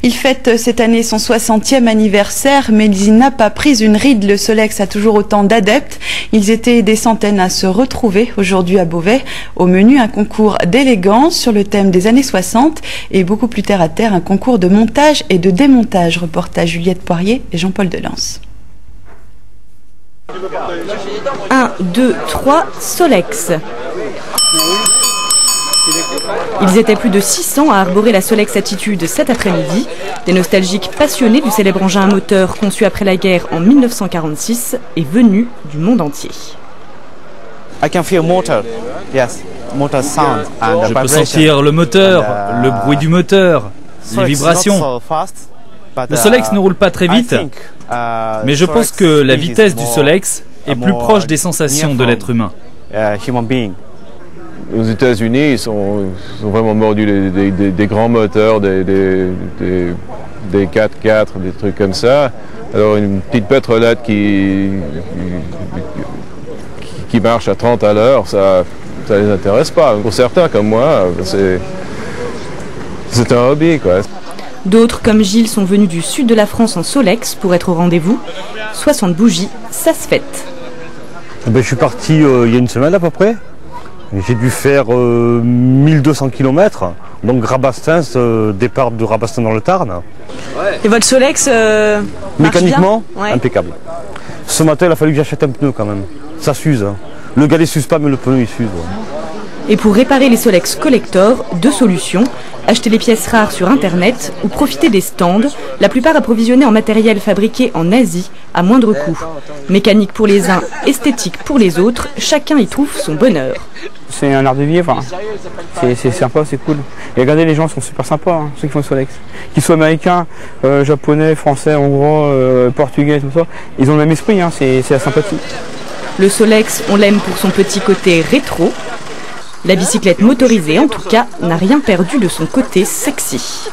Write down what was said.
Il fête cette année son 60e anniversaire, mais il n'a pas pris une ride. Le Solex a toujours autant d'adeptes. Ils étaient des centaines à se retrouver aujourd'hui à Beauvais. Au menu, un concours d'élégance sur le thème des années 60 et beaucoup plus terre à terre, un concours de montage et de démontage. Reportage Juliette Poirier et Jean-Paul Delance. 1, 2, 3, Solex. Ils étaient plus de 600 à arborer la Solex Attitude cet après-midi. Des nostalgiques passionnés du célèbre engin à moteur conçu après la guerre en 1946 et venus du monde entier. Je peux sentir le moteur, le bruit du moteur, les vibrations. Le Solex ne roule pas très vite, mais je pense que la vitesse du Solex est plus proche des sensations de l'être humain. Aux États-Unis, ils ont vraiment mordu des grands moteurs, des 4x4, des trucs comme ça. Alors une petite pétrolette qui marche à 30 à l'heure, ça les intéresse pas. Pour certains comme moi, c'est un hobby, quoi. D'autres, comme Gilles, sont venus du sud de la France en Solex pour être au rendez-vous. 60 bougies, ça se fête. Je suis parti il y a une semaine à peu près. J'ai dû faire 1200 km, donc Rabastens, départ de Rabastens dans le Tarn. Et votre Solex mécaniquement, ouais. Impeccable. Ce matin, il a fallu que j'achète un pneu quand même. Ça s'use. Hein. Le galet s'use pas, mais le pneu il s'use. Ouais. Et pour réparer les Solex Collector, deux solutions. Acheter les pièces rares sur Internet ou profiter des stands, la plupart approvisionnés en matériel fabriqué en Asie à moindre coût. Mécanique pour les uns, esthétique pour les autres, chacun y trouve son bonheur. C'est un art de vivre, c'est sympa, c'est cool. Et regardez, les gens sont super sympas, hein, ceux qui font le Solex. Qu'ils soient américains, japonais, français, hongrois, portugais, tout ça, ils ont le même esprit, hein, c'est la sympathie. Le Solex, on l'aime pour son petit côté rétro. La bicyclette motorisée, en tout cas, n'a rien perdu de son côté sexy.